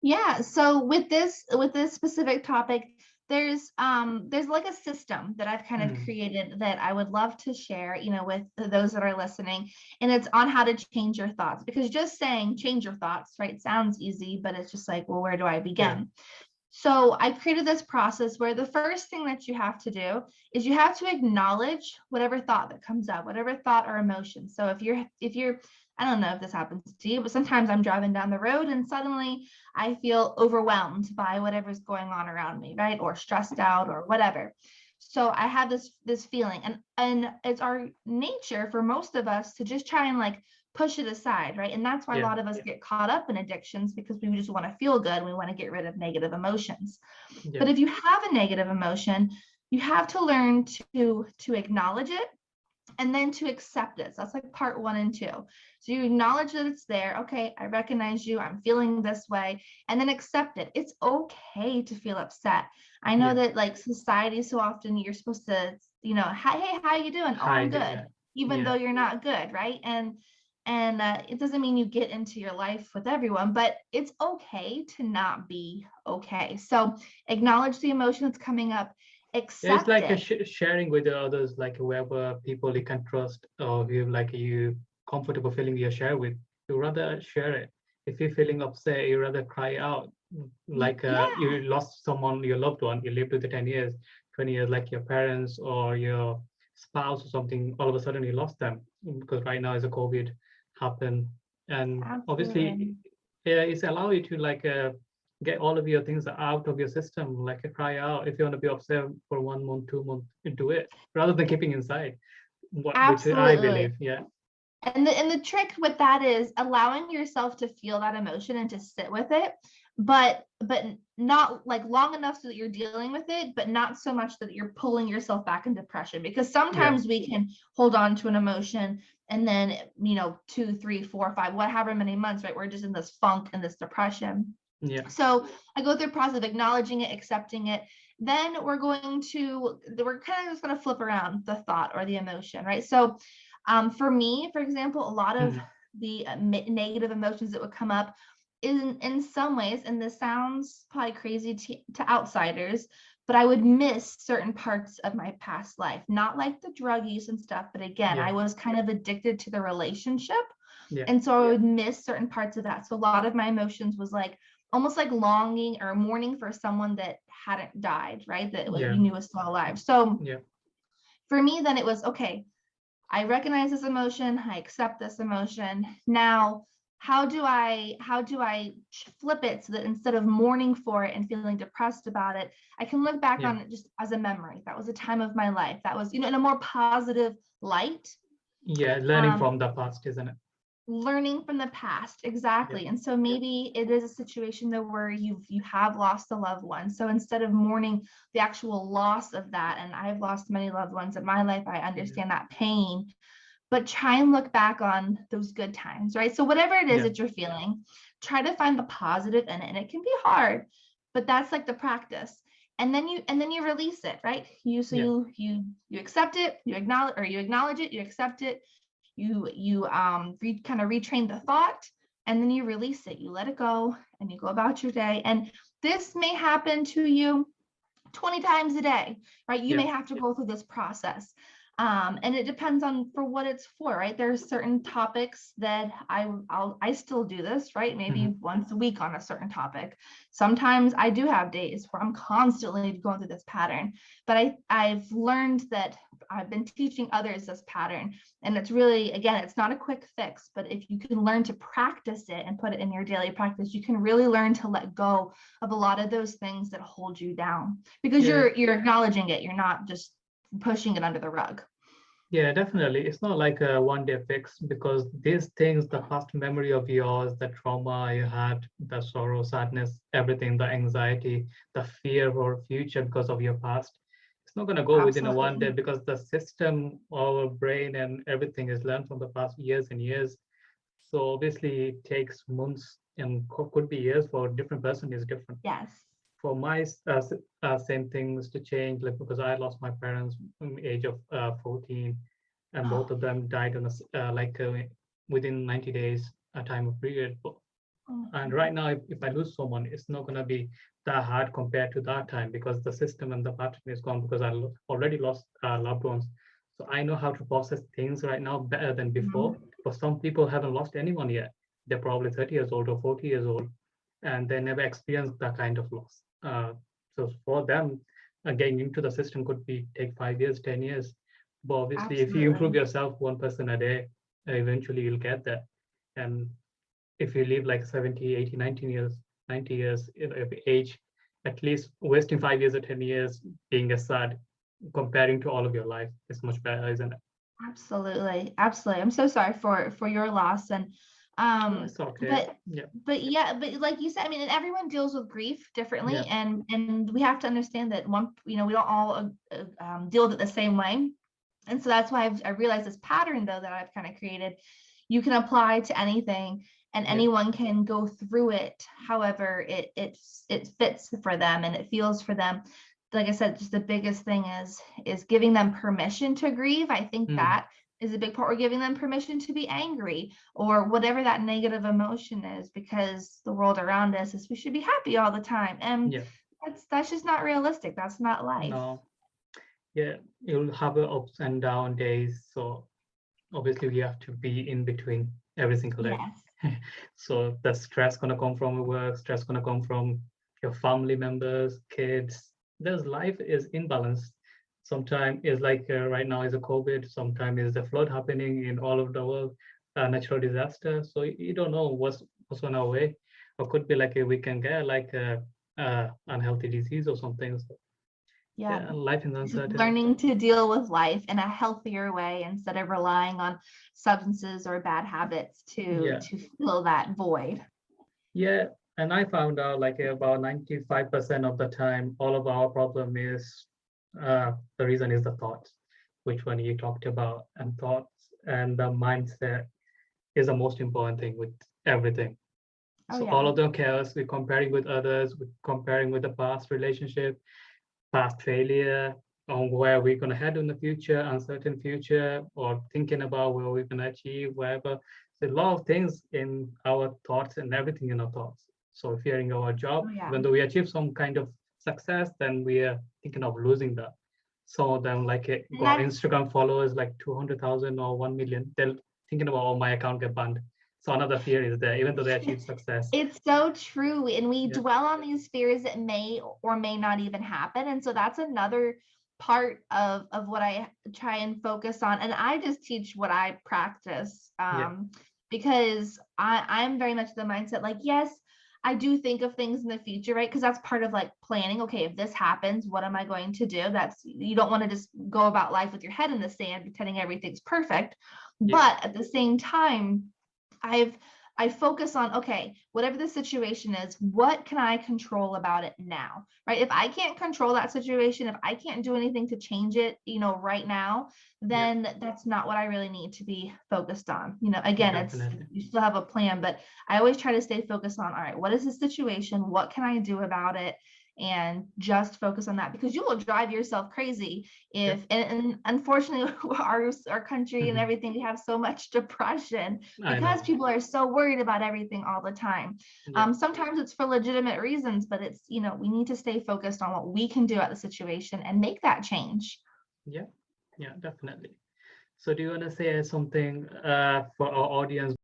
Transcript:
Yeah, so with this specific topic, there's like a system that I've kind of Mm, created that I would love to share, with those that are listening, and it's on how to change your thoughts, because just saying change your thoughts, right, sounds easy, but it's just like, well, where do I yeah, begin? So I created this process where the first thing that you have to do is you have to acknowledge whatever thought that comes up, whatever thought or emotion. So if you're I don't know if this happens to you, but sometimes I'm driving down the road and suddenly I feel overwhelmed by whatever's going on around me, right? Or stressed out or whatever. So I have this feeling, and it's our nature for most of us to just try and like push it aside, right? And that's why a yeah, lot of us get caught up in addictions, because we just want to feel good. We want to get rid of negative emotions. yeah, But if you have a negative emotion, you have to learn to acknowledge it and then to accept it. So that's like part 1 and 2. So you acknowledge that it's there. Okay, I recognize you. I'm feeling this way, and then accept it. It's okay to feel upset. I know yeah. that like society, so often you're supposed to, hey, how you doing? Oh, I'm Hide it. good, Yeah, even though yeah. you're not good, right? And it doesn't mean you get into your life with everyone, but it's okay to not be okay. So acknowledge the emotion that's coming up, Yeah, it's accept like a it. sharing with the others, like whoever people you can trust or you like you comfortable feeling you share with. You rather share it. If you're feeling upset, you rather cry out. Like Yeah, you lost someone, your loved one, you lived with the 10 years, 20 years, like your parents or your spouse or something. All of a sudden, you lost them because right now is a COVID happened, and obviously, absolutely. yeah, it's allow you to like get all of your things out of your system, like a cry out. If you want to be upset for 1 month, 2 months, do it rather than keeping inside. Which I Absolutely. believe, yeah, And the trick with that is allowing yourself to feel that emotion and to sit with it, but not like long enough so that you're dealing with it, but not so much that you're pulling yourself back in depression. Because yeah, sometimes we can hold on to an emotion and then, 2, 3, 4, 5, whatever many months, right? We're just in this funk and this depression. yeah, So I go through a process of acknowledging it, accepting it. Then we're kind of just going to flip around the thought or the emotion, right? So for me, for example, a lot of mm, the negative emotions that would come up in some ways, and this sounds probably crazy to outsiders, but I would miss certain parts of my past life, not like the drug use and stuff, but again, yeah, I was kind of addicted to the relationship. yeah, And so I would miss certain parts of that. So a lot of my emotions was like almost like longing or mourning for someone that hadn't died, right? That was, yeah, you knew was still alive. So yeah, for me, then it was okay, I recognize this emotion, I accept this emotion. Now, how do I flip it so that instead of mourning for it and feeling depressed about it, I can look back yeah, on it just as a memory. That was a time of my life. That was, in a more positive light. yeah. Learning Um, from the past, isn't it? learning from the past, Yeah, exactly. And so maybe it is a situation though where you have lost a loved one, so instead of mourning the actual loss of that, and I've lost many loved ones in my life, I yeah, understand that pain, but try and look back on those good times, right? So whatever it is yeah, that you're feeling, try to find the positive in it, and it can be hard, but that's like the practice. And then you release it, right? you so yeah, you accept it, you acknowledge it, you accept it, kind of retrain the thought, and then you release it, you let it go, and you go about your day. And this may happen to you 20 times a day, right? You yeah, may have to go through this process. And it depends on for what it's for, right? There's certain topics that I still do this, right? Maybe hmm, once a week on a certain topic. Sometimes I do have days where I'm constantly going through this pattern, but I've learned that I've been teaching others this pattern. And it's really, again, it's not a quick fix, but if you can learn to practice it and put it in your daily practice, you can really learn to let go of a lot of those things that hold you down, because yeah. you're acknowledging it, you're not just pushing it under the rug. Yeah, definitely. It's not like a one-day fix because these things, the past memory of yours, the trauma you had, the sorrow, sadness, everything, the anxiety, the fear for future because of your past, it's not going to go within a one day Absolutely. because the system, our brain, and everything is learned from the past years and years. So obviously, it takes months and could be years for a different person is different. Yes. For my same things to change, like because I lost my parents from the age of 14, and both Oh, of them died on within 90 days a time of period. And Mhm. right now, if I lose someone, it's not going to be that hard compared to that time because the system and the pattern is gone because already lost loved ones. So I know how to process things right now better than before. Mhm. But some people haven't lost anyone yet. They're probably 30 years old or 40 years old, and they never experienced that kind of loss. So for them, getting into the system could be take 5 years, 10 years. But obviously, if you improve Absolutely. yourself 1% a day, eventually you'll get there. And if you live like 70, 80, 19 years, 90 years of age, at least wasting 5 years or 10 years being a sad, comparing to all of your life is much better, isn't it? Absolutely. Absolutely. I'm so sorry for your loss. And No, um it's okay. but Yeah, yeah, but like you said, I mean, and everyone deals with grief differently, yeah, and we have to understand that one, we don't all deal with it the same way. And so that's why I realized this pattern though that I've kind of created, you can apply to anything, and yeah. anyone can go through it however it fits for them and it feels for them. Like I said, just the biggest thing is giving them permission to grieve. I think Mm, that is a big part. Or giving them permission to be angry or whatever that negative emotion is, because the world around us is we should be happy all the time, and yeah, that's just not realistic. That's not life. no, yeah. You'll have a ups and down days. So obviously we have to be in between every single day. Yes. So the stress gonna come from work, stress gonna come from your family members, kids. There's life is imbalanced. Sometimes it's like right now is a COVID. Sometimes is the flood happening in all of the world, natural disaster. So you don't know what's on our way, or could be like we can get like a unhealthy disease or something. So, Yeah. yeah, life is Just uncertain. learning to deal with life in a healthier way instead of relying on substances or bad habits to Yeah. fill that void. Yeah, and I found out like about 95% of the time, all of our problem is the reason is the thoughts, which one you talked about, and thoughts and the mindset is the most important thing with everything. Oh So all yeah. of them chaos, we're comparing with others, we're comparing with the past relationship, past failure, on where we're gonna head in the future, uncertain future, or thinking about where we're gonna achieve, wherever. So a lot of things in our thoughts and everything in our thoughts. So fearing our job, Oh yeah. even though we achieve some kind of success, then we are thinking of losing that. Some of them like And got that's Instagram followers like 200,000 or 1 million. They're thinking about, oh, my account get banned. So another fear is there, even though they achieve success. it's so true. And we Yeah, dwell on these fears that may or may not even happen. And so that's another part of what I try and focus on. And I just teach what I practice, yeah, because I'm very much the mindset like, yes, I do think of things in the future, right? Because that's part of like planning. Okay, if this happens, what am I going to do? That's, you don't want to just go about life with your head in the sand, pretending everything's perfect. yeah, But at the same time, I've I focus on, okay, whatever the situation is, what can I control about it now? Right? If I can't control that situation, if I can't do anything to change it, right now, yeah, then that's not what I really need to be focused on. Again, it's, definitely. you still have a plan, but I always try to stay focused on, all right, what is the situation? What can I do about it? And just focus on that, because you will drive yourself crazy Yeah. if, and unfortunately our country and everything, we have so much depression I because know. people are so worried about everything all the time. Yeah, Sometimes it's for legitimate reasons, but it's, we need to stay focused on what we can do at the situation and make that change. yeah, yeah, definitely. So do you want to say something for our audience